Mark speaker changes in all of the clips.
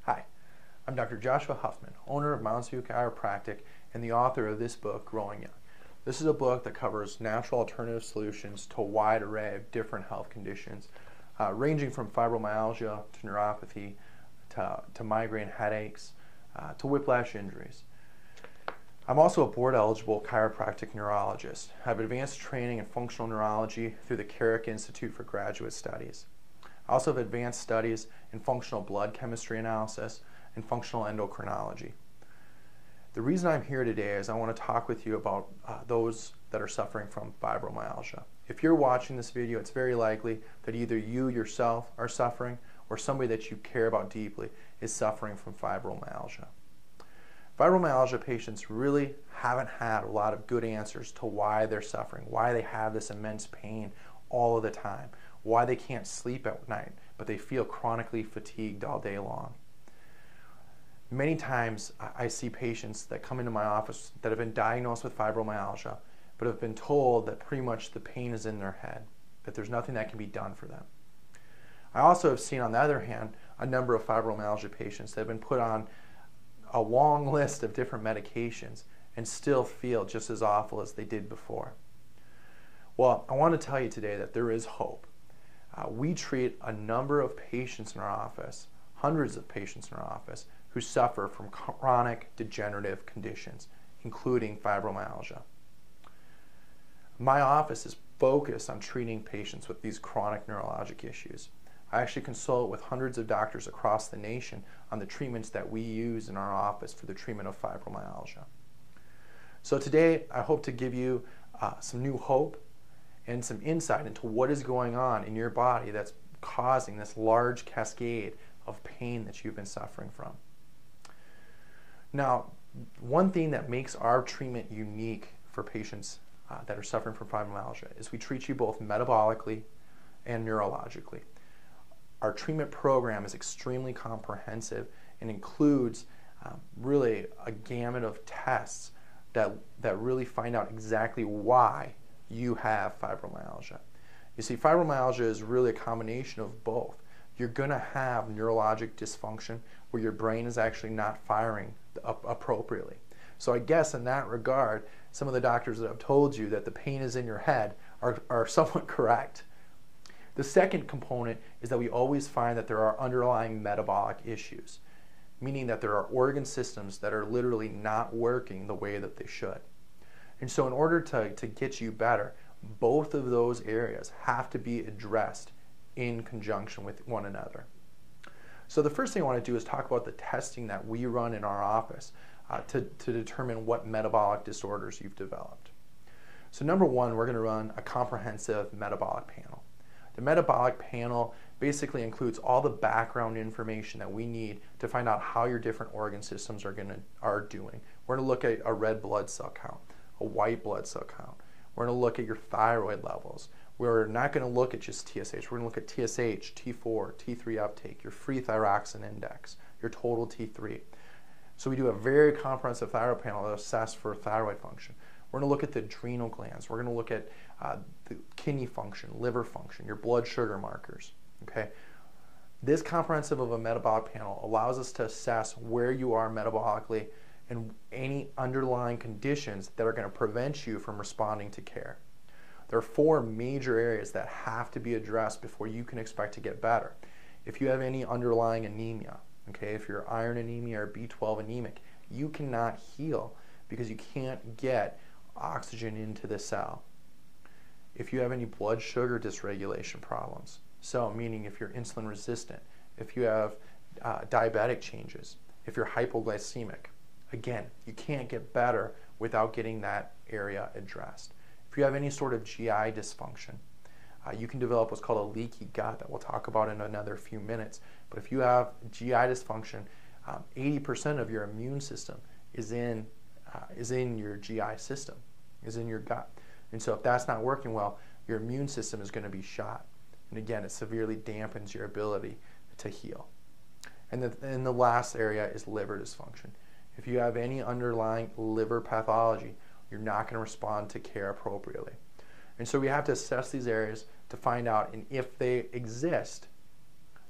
Speaker 1: Hi, I'm Dr. Joshua Huffman, owner of Mountain View Chiropractic and the author of this book, Growing Young. This is a book that covers natural alternative solutions to a wide array of different health conditions, ranging from fibromyalgia to neuropathy to migraine headaches to whiplash injuries. I'm also a board-eligible chiropractic neurologist. I have advanced training in functional neurology through the Carrick Institute for Graduate Studies. I also have advanced studies in functional blood chemistry analysis and functional endocrinology. The reason I'm here today is I want to talk with you about those that are suffering from fibromyalgia. If you're watching this video, it's very likely that either you yourself are suffering or somebody that you care about deeply is suffering from fibromyalgia. Fibromyalgia patients really haven't had a lot of good answers to why they're suffering, why they have this immense pain all of the time, why they can't sleep at night, but they feel chronically fatigued all day long. Many times I see patients that come into my office that have been diagnosed with fibromyalgia, but have been told that pretty much the pain is in their head, that there's nothing that can be done for them. I also have seen, on the other hand, a number of fibromyalgia patients that have been put on a long list of different medications and still feel just as awful as they did before. Well, I want to tell you today that there is hope. We treat a number of patients in our office, hundreds of patients in our office, who suffer from chronic degenerative conditions, including fibromyalgia. My office is focused on treating patients with these chronic neurologic issues. I actually consult with hundreds of doctors across the nation on the treatments that we use in our office for the treatment of fibromyalgia. So today, I hope to give you some new hope and some insight into what is going on in your body that's causing this large cascade of pain that you've been suffering from. Now, one thing that makes our treatment unique for patients that are suffering from fibromyalgia is we treat you both metabolically and neurologically. Our treatment program is extremely comprehensive and includes really a gamut of tests that really find out exactly why you have fibromyalgia. You see, fibromyalgia is really a combination of both. You're going to have neurologic dysfunction where your brain is actually not firing appropriately. So I guess in that regard, some of the doctors that have told you that the pain is in your head are somewhat correct. The second component is that we always find that there are underlying metabolic issues, meaning that there are organ systems that are literally not working the way that they should. And so in order to get you better, both of those areas have to be addressed in conjunction with one another. So the first thing I want to do is talk about the testing that we run in our office to determine what metabolic disorders you've developed. So number one, we're going to run a comprehensive metabolic panel. The metabolic panel basically includes all the background information that we need to find out how your different organ systems are doing. We're going to look at a red blood cell count, a white blood cell count. We're going to look at your thyroid levels. We're not going to look at just TSH. We're going to look at TSH, T4, T3 uptake, your free thyroxine index, your total T3. So we do a very comprehensive thyroid panel that assesses for thyroid function. We're going to look at the adrenal glands. We're going to look at the kidney function, liver function, your blood sugar markers. Okay? This comprehensive of a metabolic panel allows us to assess where you are metabolically and any underlying conditions that are going to prevent you from responding to care. There are four major areas that have to be addressed before you can expect to get better. If you have any underlying anemia, okay, if you're iron anemia or B12 anemic, you cannot heal because you can't get oxygen into the cell. If you have any blood sugar dysregulation problems, so meaning if you're insulin resistant, if you have diabetic changes, if you're hypoglycemic, again, you can't get better without getting that area addressed. If you have any sort of GI dysfunction, you can develop what's called a leaky gut that we'll talk about in another few minutes. But if you have GI dysfunction, 80% of your immune system is in your GI system, is in your gut. And so if that's not working well, your immune system is going to be shot. And again, it severely dampens your ability to heal. And the last area is liver dysfunction. If you have any underlying liver pathology, you're not going to respond to care appropriately. And so we have to assess these areas to find out, and if they exist,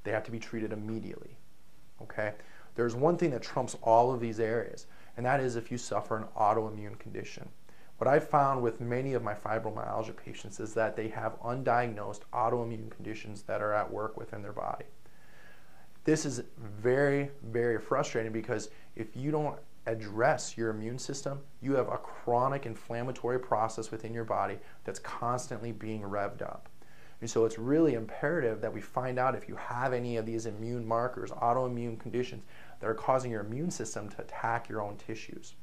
Speaker 1: they have to be treated immediately. Okay? There's one thing that trumps all of these areas, and that is if you suffer an autoimmune condition. What I've found with many of my fibromyalgia patients is that they have undiagnosed autoimmune conditions that are at work within their body. This is very, very frustrating because if you don't address your immune system, you have a chronic inflammatory process within your body that's constantly being revved up. And so it's really imperative that we find out if you have any of these immune markers, autoimmune conditions that are causing your immune system to attack your own tissues.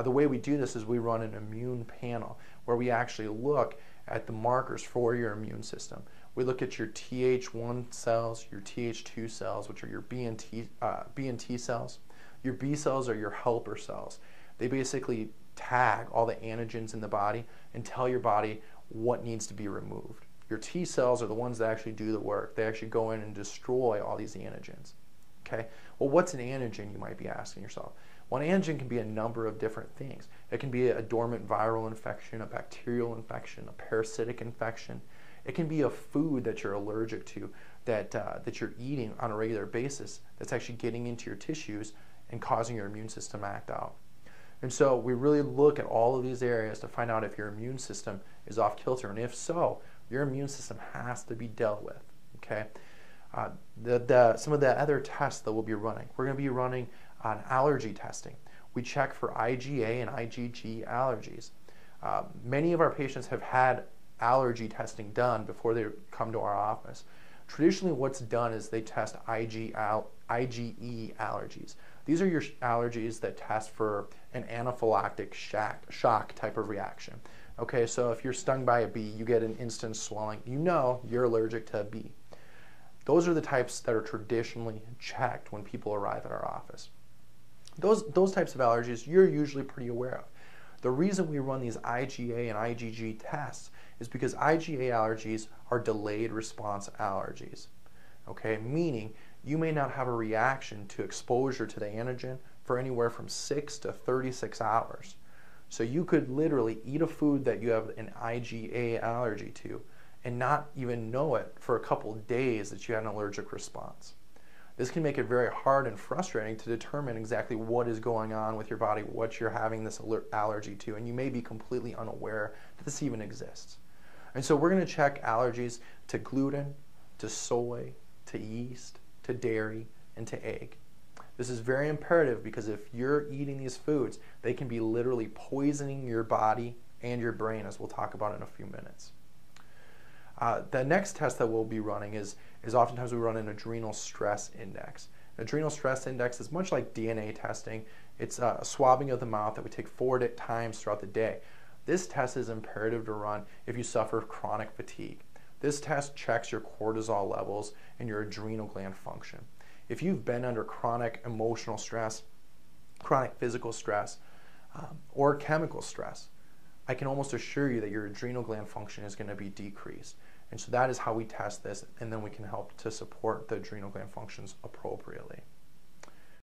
Speaker 1: The way we do this is we run an immune panel where we actually look at the markers for your immune system. We look at your Th1 cells, your Th2 cells, which are your B and T cells. Your B cells are your helper cells. They basically tag all the antigens in the body and tell your body what needs to be removed. Your T cells are the ones that actually do the work. They actually go in and destroy all these antigens. Okay? Well, what's an antigen, you might be asking yourself? Well, an antigen can be a number of different things. It can be a dormant viral infection, a bacterial infection, a parasitic infection. It can be a food that you're allergic to, that you're eating on a regular basis, that's actually getting into your tissues and causing your immune system to act out. And so we really look at all of these areas to find out if your immune system is off kilter, and if so, your immune system has to be dealt with. Okay. Some of the other tests that we'll be running, we're going to be running on allergy testing. We check for IgA and IgG allergies. Many of our patients have had allergy testing done before they come to our office. Traditionally, what's done is they test IgE allergies. These are your allergies that test for an anaphylactic shock type of reaction. Okay, so if you're stung by a bee, you get an instant swelling. You know you're allergic to a bee. Those are the types that are traditionally checked when people arrive at our office. Those types of allergies you're usually pretty aware of. The reason we run these IgA and IgG tests is because IgA allergies are delayed response allergies. Okay, meaning you may not have a reaction to exposure to the antigen for anywhere from 6 to 36 hours. So you could literally eat a food that you have an IgA allergy to and not even know it for a couple of days that you had an allergic response. This can make it very hard and frustrating to determine exactly what is going on with your body, what you're having this allergy to, and you may be completely unaware that this even exists. And so we're going to check allergies to gluten, to soy, to yeast, to dairy, and to egg. This is very imperative because if you're eating these foods, they can be literally poisoning your body and your brain, as we'll talk about in a few minutes. The next test that we'll be running is oftentimes we run an adrenal stress index. An adrenal stress index is much like DNA testing. It's a swabbing of the mouth that we take 4 times throughout the day. This test is imperative to run if you suffer chronic fatigue. This test checks your cortisol levels and your adrenal gland function. If you've been under chronic emotional stress, chronic physical stress, or chemical stress, I can almost assure you that your adrenal gland function is going to be decreased. And so that is how we test this, and then we can help to support the adrenal gland functions appropriately.